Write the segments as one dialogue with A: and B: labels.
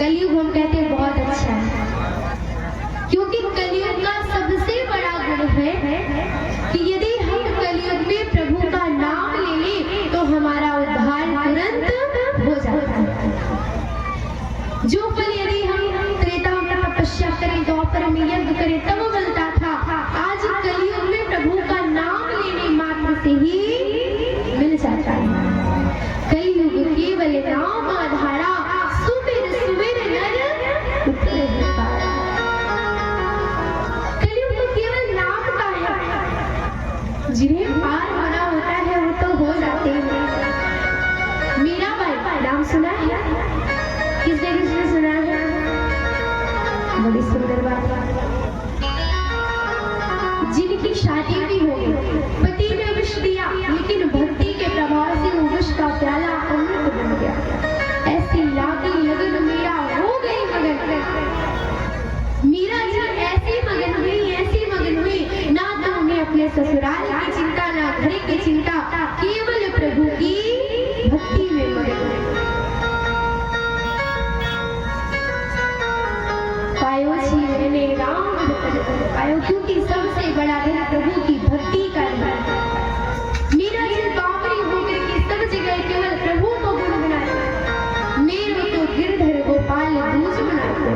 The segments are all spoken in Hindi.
A: कलयुग हम कहते हैं बहुत अच्छा है, क्योंकि कलयुग का सबसे बड़ा गुण है कि यदि हम कलयुग में प्रभु का नाम ले लें तो हमारा उद्धार तुरंत हो जाता है। जो फल यदि हम त्रेता में तपस्या करें, द्वापर में यज्ञ करें तब मिलता था, आज कलयुग में प्रभु का नाम लेने मात्र से ही मिल जाता है। कलयुग केवल नाम आधारा, सुमिर सुमिर नर उतरे पारा। कलयुग तो केवल नाम का है, जिन्हें पार होना होता है वो तो हो जाते हैं। मीराबाई नाम सुना है? किसने सुना है? बड़ी सुंदर बात। जिनकी शादी भी हो गई, पति ने विष दिया, लेकिन भक्ति के प्रभाव से वो विष का प्याला अमृत बन गया। ऐसी लागी लगन मीरा हो गई मगन। मीरा जी ऐसी मगन हुई, ना तो उन्हें अपने ससुराल की चिंता, ना घर की चिंता, केवल प्रभु की भक्ति में मगन। पायो जी मैंने राम पायो, क्योंकि सबसे बड़ा धन प्रभु की भक्ति का है। मीरा जी बावरी होकर के सब जगह केवल प्रभु को गुनगुनाए, मेरे तो गिरधर गोपाल दूज बनाते।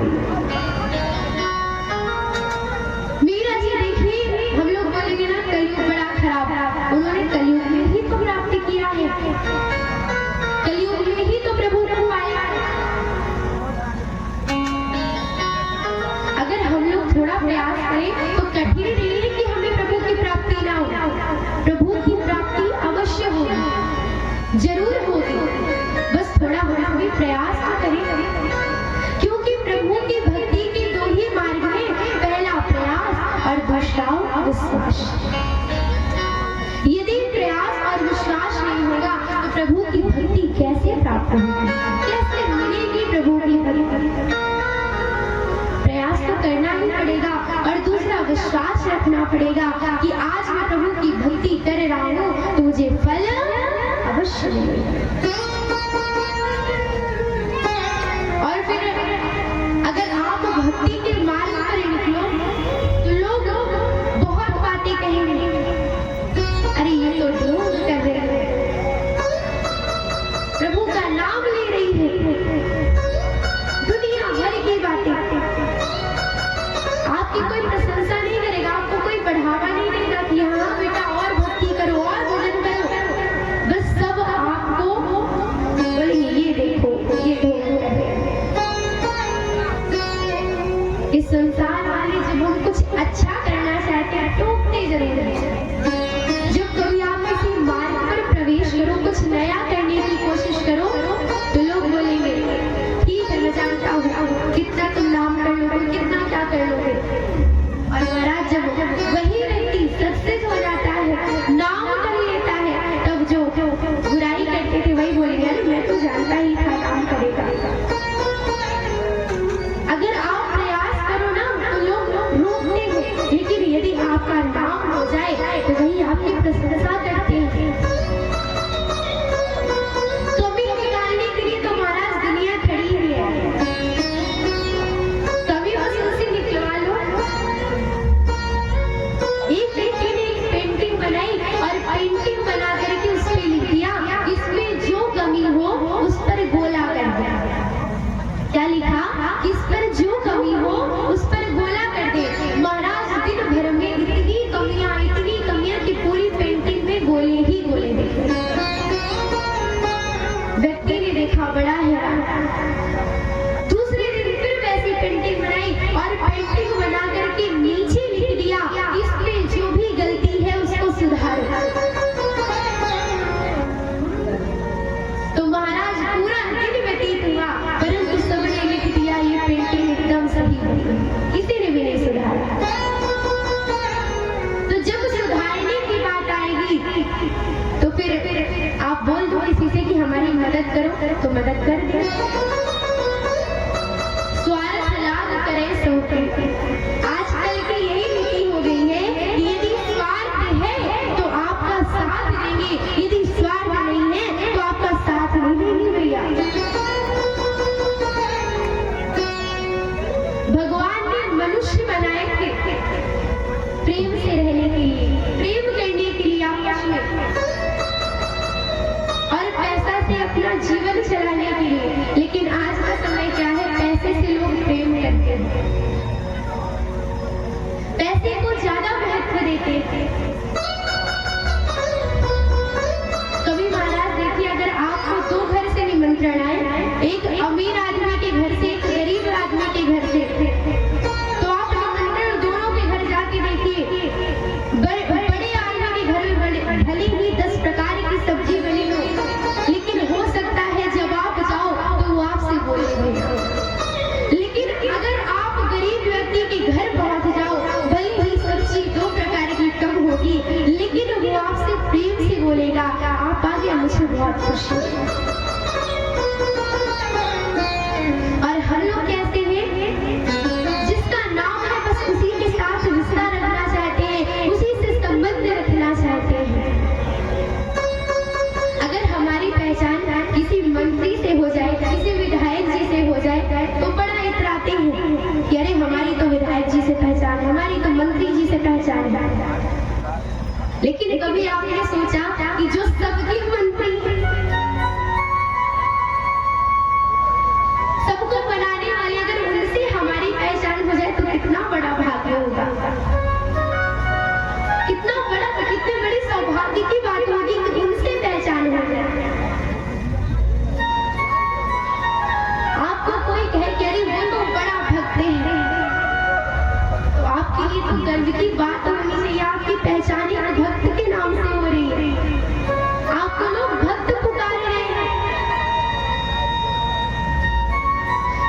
A: मीरा जी देखिए, हम लोग बोलेंगे ना कलयुग बड़ा खराब है, उन्होंने कलयुग में ही तो प्राप्त किया है, कलयुग में ही तो प्रभु आया। अगर हम लोग थोड़ा प्रयास करें तो कठिन नहीं है कि हमें प्रभु की प्राप्ति ना हो। प्रभु की प्राप्ति अवश्य होगी, जरूर होगी, बस थोड़ा हम भी प्रयास तो करें। क्योंकि प्रभु की भक्ति के दो ही मार्ग हैं, पहला प्रयास और दूसरा विश्वास। यदि प्रयास और विश्वास नहीं होगा तो प्रभु की भक्ति कैसे प्राप्त होगी, कैसे मिलेगी प्रभु की भक्ति? प्रयास तो करना ही पड़ेगा। और दूसरा दूसरा विश्वास रखना पड़ेगा कि आज मैं प्रभु की भक्ति कर रहा हूँ तो मुझे फल अवश्य मिलेगा। और फिर अगर आप भक्ति के मार्ग पर निकलो तो लोग बहुत बातें कहेंगे, अरे ये तो ढोंग कर रहे हैं, प्रभु का नाम ले रही है, दुनिया भर की बातें। आपकी कोई प्रशंसा नहीं करेगा, आपको कोई बढ़ावा नहीं देगा कि हाँ बेटा और भक्ति करो और भजन करो, बस सब आपको बोलेंगे ये देखो ये ढोंग कर रहे हैं। इस संसार वाले जब हम कुछ अच्छा करना चाहते हैं टोकते जरूर हैं। जब कभी आप किसी मार्ग पर प्रवेश करो, कुछ नया करने की कोशिश करो तो लोग बोलेंगे ठीक है मैं जानता हूँ कितना तुम नाम कर लोगे, कितना क्या कर लोगे। और महाराज जब वही व्यक्ति सक्सेस हो जाता है, नाम कर लेता है, तब जो बुराई करते थे वही बोलेंगे अरे मैं तो जानता ही था काम करेगा। अगर आप प्रयास करो ना तो लोग रोकते हैं, लेकिन यदि आपका नाम हो जाए तो वही आपकी प्रशंसा करते हैं। कमी निकालने के लिए तो महाराज दुनिया खड़ी हुई है, कभी बस उसे निकलवा लो। एक व्यक्ति ने एक पेंटिंग बनाई और पेंटिंग बना करके उस पे लिख दिया इसमें जो कमी हो उस पर गोला कर दिया। क्या लिखा? इस पर जो कमी हो उस पर गोला कर दे। महाराज दिन भर में इतनी कमियां कि पूरी पेंटिंग में गोले ही गोले दिखे। व्यक्ति ने देखा, बड़ा हैरान। दूसरे दिन फिर वैसी पेंटिंग बनाई और पेंटिंग बना करके नीचे लिख दिया इसमें जो भी गलती है उसको सुधारो। तो महाराज पूरा दिन व्यतीत हुआ परंतु सबने लिख दिया ये पेंटिंग एकदम सही है, किसी ने भी नहीं सुधारा। तो जब सुधारने की बात आएगी तो फिर आप बोल दो किसी से कि हमारी मदद करो तो मदद कर दे। स्वार्थ लाभ करे सौते। आजकल की यही नीति हो गई है कि यदि स्वार्थ है तो आपका साथ देंगे, यदि स्वार्थ नहीं है तो आपका साथ नहीं देंगे भैया। भगवान ने मनुष्य बनाए थे प्रेम से रहने के लिए, प्रेम करने के लिए आपस में, और पैसा से अपना जीवन चलाने के लिए। लेकिन आज का समय क्या है, पैसे से लोग प्रेम करते हैं, पैसे को ज्यादा महत्व देते हैं। कभी महाराज देखिए, अगर आपको दो घर से निमंत्रण आए, एक अमीर आदमी के घर से एक गरीब आदमी के घर से, तो आप निमंत्रण दोनों के घर जाके देखिए। बड़े आदमी के घर में भले ही 10 प्रकार की सब्जी बनी हो, लेकिन हो सकता है जब आप जाओ तो वो आपसे बोलेंगे। लेकिन अगर आप गरीब व्यक्ति के घर पहुंच जाओ, भले ही सब्जी 2 प्रकार की कम होगी, लेकिन वो आपसे प्रेम से बोलेगा आप आ गया मुझे बहुत खुशी है। और हम लोग कैसे हैं, जिसका नाम है बस उसी के साथ रिश्ता रखना चाहते हैं, उसी से संबंध रखना चाहते हैं। अगर हमारी पहचान किसी मंत्री से हो जाए, किसी विधायक जी से हो जाए तो बड़ा इतराते हैं कि अरे हमारी तो विधायक जी से पहचान है, हमारी तो मंत्री जी से पहचान है। लेकिन कभी आपने सोचा कि जो सबके मंत्री, सबको बनाने वाले, अगर उनसे हमारी पहचान हो जाए तो कितना बड़ा भाग्य होगा, कितने बड़ी सौभाग्य की बात होगी कि उनसे पहचान हो जाए। आपको कोई कहे कि अरे वो तो बड़ा भक्त है, तो आपके लिए तो गर्व की बात होनी चाहिए, आपकी पहचान एक भक्त के नाम से हो रही है, आपको लोग भक्त पुकार रहे हैं।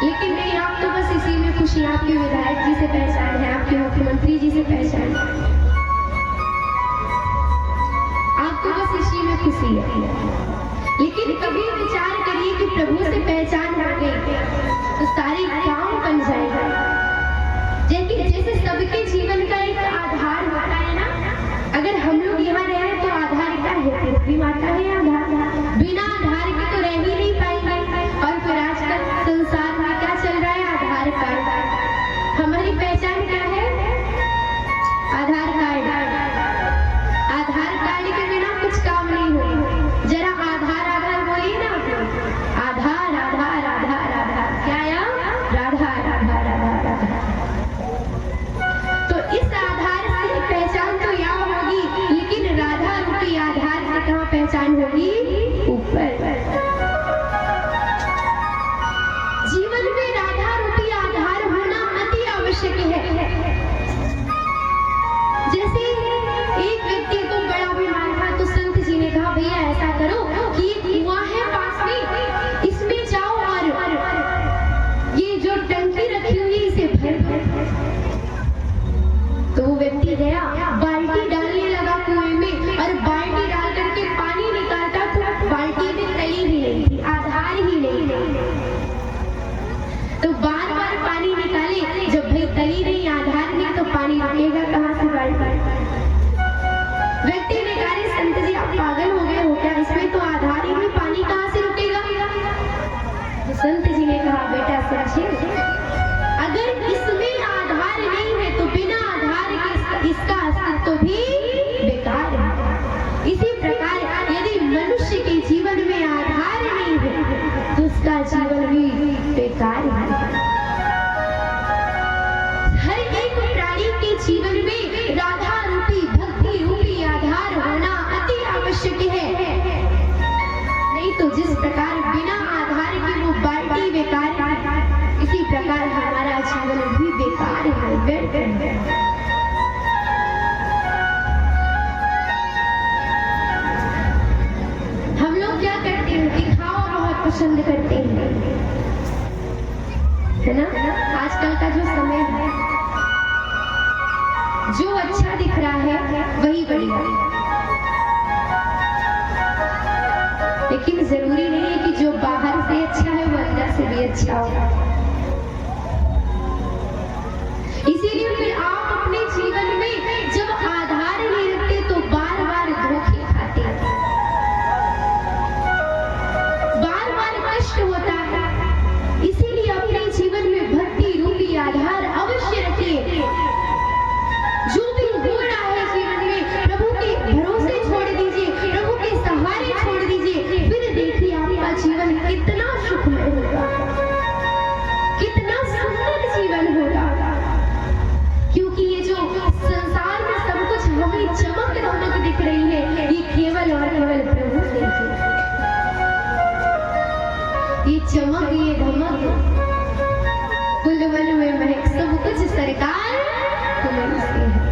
A: लेकिन नहीं, आप तो बस इसी में खुशी, आपके विधायक जी से पहचान है, आपके मुख्यमंत्री जी से पहचान है, आपको बस इसी में खुशी है। लेकिन कभी विचार करिए कि प्रभु से पहचान हो गई तो सारे गांव बन जाएगा। जैसे सब सबके जीवन का एक आधार होता है ना। अगर हम लोग यहाँ रहे तो आधार क्या है? पृथ्वी माता है आधार। बिना आधार के तो रह ही नहीं पाएंगे। और फिर आजकल संसार में क्या चल रहा है? आधार कार्ड। हमारी पहचान क्या है? आधार कार्ड। आधार कार्ड के बिना कुछ काम नहीं हो। जरा आधार आधार बोलिए ना। आधार आधार आधार आधार क्या आया? राधा राधा राधा राधा। तो इस आधार से पहचान तो यहाँ होगी, लेकिन राधा रूपी आधार से कहाँ पहचान होगी? ऊपर। जीवन में राधा रूपी आधार होना अति आवश्यक है। जैसे एक व्यक्ति को बड़ा बीमार था, तो संत जी ने कहा भैया ऐसा करो कि एक कुआं है पास में, इसमें जाओ और ये जो टंकी रखी हुई इसे भर दो। तो वो व्यक्ति गया, बाल्टी डालने लगा कुएं में, और बाल्टी डाल करके पानी निकालता तो बाल्टी में तली ही नहीं थी, आधार ही नहीं थी। तो बार बार पानी निकाले, जब भाई तली नहीं आधार नहीं तो पानी रुकेगा कहाँ से? बाल्टी। व्यक्ति ने कहा संत जी आप पागल हो गए हो क्या? इसमें तो आधार ही नहीं, पानी कहाँ से रुकेगा? तो संत जी ने कहा बेटा समझे, अगर इसमें आधार नहीं है तो बिना आधार के इसका अस्तित्व भी बेकार है। इसी प्रकार यदि मनुष्य के जीवन में आधार नहीं है तो उसका जीवन भी बेकार है। हर एक प्राणी के जीवन में राधा रूपी भक्ति रूपी आधार होना अति आवश्यक है। नहीं तो जिस प्रकार बिना आधार के वो बाल्टी बेकार है, इसी प्रकार हमारा जीवन भी बेकार है, व्यर्थ है। हम लोग क्या करते हैं? दिखावा बहुत पसंद करते हैं, है ना? आजकल का जो समय है, जो अच्छा दिख रहा है वही बढ़िया, लेकिन जरूरी नहीं है कि जो बाहर से अच्छा है वो अंदर से भी अच्छा हो। इसीलिए फिर आप अपने जीवन में जब आधार नहीं रखते तो बार बार धोखे खाते हैं, बार बार कष्ट होता है। इसीलिए अपने जीवन में भक्ति रूपी आधार अवश्य रखिए। जो भी हो रहा है जीवन में प्रभु के भरोसे छोड़ दीजिए, प्रभु के सहारे छोड़ दीजिए, फिर देखिए आपका जीवन कितना सुखमय होगा, कितना सुंदर जीवन होगा। क्योंकि ये जो संसार में सब कुछ हमें चमक दमक दिख रही है, ये केवल और केवल प्रभु से है। ये चमक ये धमक कुलवन में महक सब कुछ सरकार तुम्हारी से है।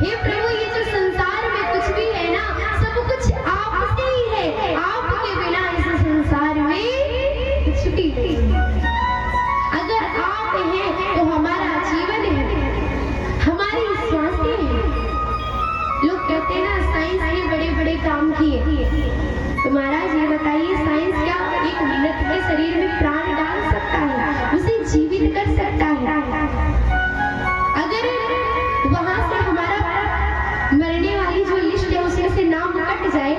A: हे प्रभु ये जो संसार में कुछ भी है ना, सब कुछ आपसे ही है। आपके बिना इस संसार में कुछ भी नहीं है। अगर आप हैं तो हमारा जीवन है, हमारी श्वासें हैं। लोग कहते हैं ना साइंस ने बड़े बड़े काम किए, तो महाराज ये बताइए साइंस क्या एक मिनट में शरीर में प्राण डाल सकता है, उसे जीवित कर सकता है? अगर वहां से हमारा मरने वाली जो लिस्ट है उसमें से नाम कट जाए,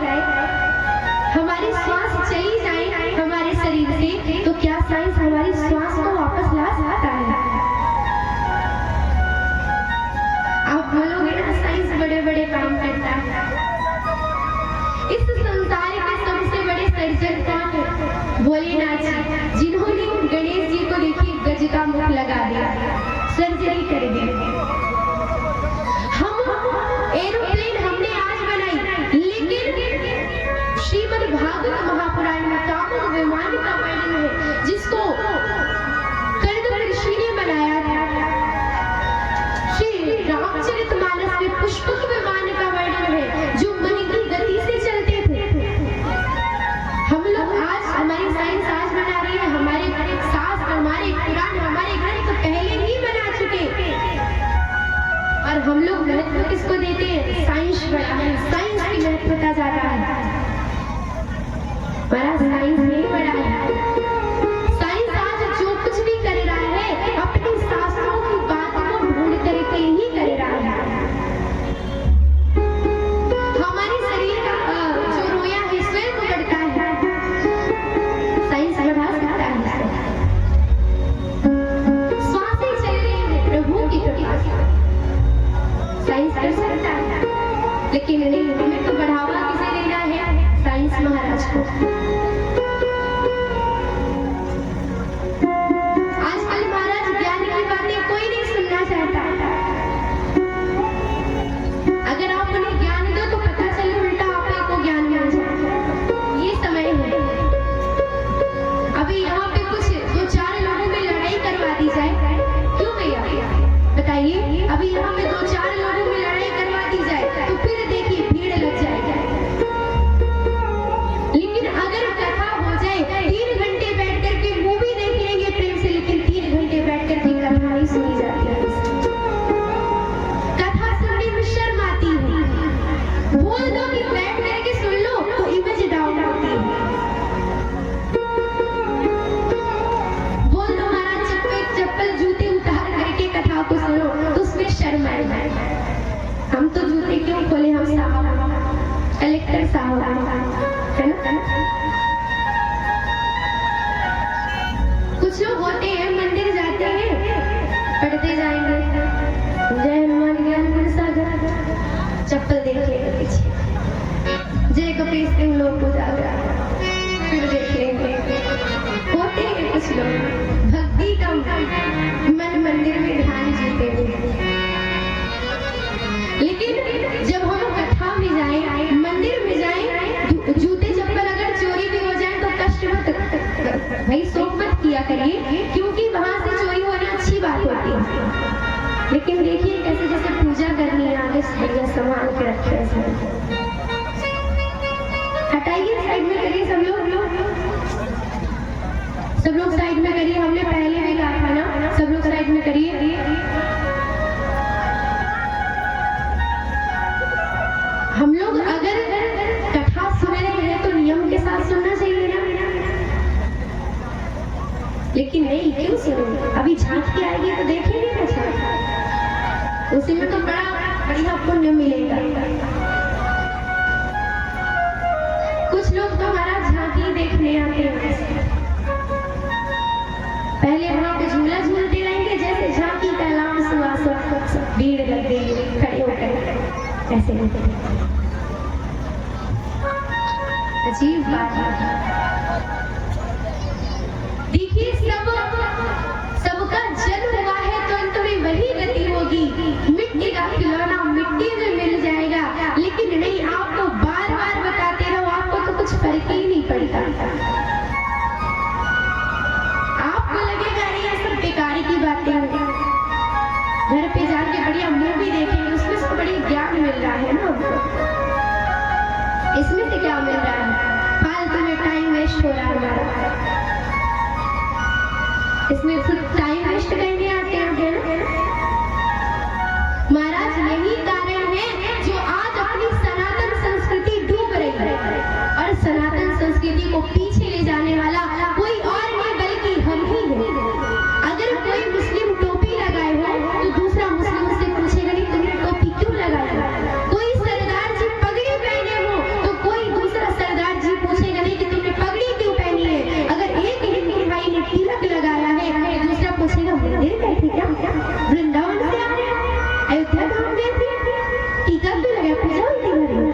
A: हमारी श्वास चली जाए हमारे शरीर से, तो क्या साइंस हमारी श्वास को वापस ला सकता है? आप बोलोगे ना साइंस बड़े बड़े काम करता है। इस संसार के सबसे बड़े सर्जन कौन है? भोलेनाथ जी, जिन्होंने गणेश जी को देखिए गज का मुख लगा दिया, सर्जरी कर दी। हम एरोप्लेन हमने आज बनाई, लेकिन श्रीमद् भागवत महापुराण में कामक विमान का वर्णन है, जिसको कर्ण ऋषि ने बनाया था। श्री रामचरितमानस में पुष्पक विमान का वर्णन है, जो मन की गति से चलते थे। हम लोग आज हमारी साइंस आज बना रही है, हमारे शास्त्र हमारे पुराण हमारे ग्रंथ तो पहले ही बना चुके, और हम लोग महत्व किसको देते हैं? साइंस बड़ा है, साइंस की महत्वता ज्यादा है। बड़ा साइंस नहीं बड़ा है। साइंस आज जो कुछ भी कर रहा है अपने शास्त्रों की बात को ढूंढ लेकिन नहीं, हमें तो बढ़ावा किसे देना है? साइंस महाराज को। आजकल महाराज ज्ञान की बातें कोई नहीं सुनना चाहता। अगर आप उन्हें ज्ञान दो तो पता चले उल्टा आप को ज्ञान मिल जाए। ये समय है। अभी यहाँ पे कुछ 2-4 लोगों में लड़ाई करवा दी जाए, क्यों भैया बताइए? अभी यहाँ पे 2-4 लोगों में लड़ाई करवा दी जाए तो फिर देखिए भीड़ लग जाएगी। लेकिन अगर कथा हो जाए, 3 घंटे बैठ करके मूवी देख लेंगे प्रेम से, लेकिन 3 घंटे बैठ करके कथा नहीं सुनी जाती है। कथा सुनने में शर्म आती है। बोल दो कि बैठ करके सुन लो तो इमेज डाउन होती है। बोल दो महाराज चप्पल जूते उतार करके कथा को सुनो तो उसमें शर्म आए। हम तो जूते क्यों खोले? हम साहब कलेक्टर साहब है ना। कुछ लोग होते हैं मंदिर जाते हैं, पढ़ते जाएंगे जय हनुमान ज्ञान गुण सागर, चप्पल देख लेंगे पीछे, जय कपीस सिंह लोग उजागर, फिर देख लेंगे। होते हैं कुछ लोग भक्ति का मन मंदिर में ध्यान जीते हुए। लेकिन जब हम कथा में जाए, मंदिर में जाए, जूते चप्पल अगर चोरी भी हो जाए तो कष्ट मत भाई, शोक मत किया करिए, क्योंकि वहां से चोरी होना अच्छी बात होती है। लेकिन देखिए कैसे जैसे पूजा करनी है, आगे बढ़िया संभाल के रखे हैं। हटाइए, साइड में करिए सब लोग साइड में करिए। हमने पहले भी कहा था ना, सब लोग साइड में करिए। हम लोग अगर कथा सुन रहे हैं तो नियम के साथ सुनना चाहिए ना, लेकिन नहीं, क्यों सुनो? अभी झांकी आएगी तो देखेंगे कथा, उसी में तो बड़ा बढ़िया पुण्य मिलेगा। कुछ लोग तो हमारा झांकी देखने आते हैं, पहले वहां पे झूला झूलते रहेंगे, जैसे झांकी का लाम सुहास भीड़ लग गई खड़े होकर ऐसे अजीब बात है। देखिए सबका जन्म हुआ है तो अंत में वही गति होगी। मिट्टी का खिलौना मिट्टी में मिल जाएगा, लेकिन नहीं, आपको बार बार बताते रहो, आपको तो कुछ फर्क ही नहीं पड़ता। आपको लगेगा ये सब बेकारी की बातें हैं। घर पे जाके बढ़िया मूवी देखेंगे, उसमें से बड़ी ज्ञान मिल रहा है ना हमको। इसमें से क्या मिल रहा है? फालतू में टाइम वेस्ट हो रहा है हमारा। इसमें सिर्फ टाइम वेस्ट करने आते हैं। महाराज यही कारण है जो आज अपनी सनातन संस्कृति डूब रही है, और सनातन संस्कृति को पीछे ले जाने वाला कोई और नहीं बल्कि हम ही हैं। अगर कोई मुस्लिम टोपी लगाए हो तो दूसरा मुस्लिम उससे पूछेगा नहीं तुमने टोपी क्यों लगाई? कोई सरदार जी पगड़ी पहने हो तो कोई दूसरा सरदार जी पूछेगा नहीं कि तुमने पगड़ी क्यों पहनी है। अगर एक हिंदू भाई ने तिलक लगाया है तो दूसरा पूछेगा मंदिर गए थे क्या? वृंदावन से आ रहे हैं, अयोध्या धाम गए थे, टीका क्यों लगाया? पूजा होती है।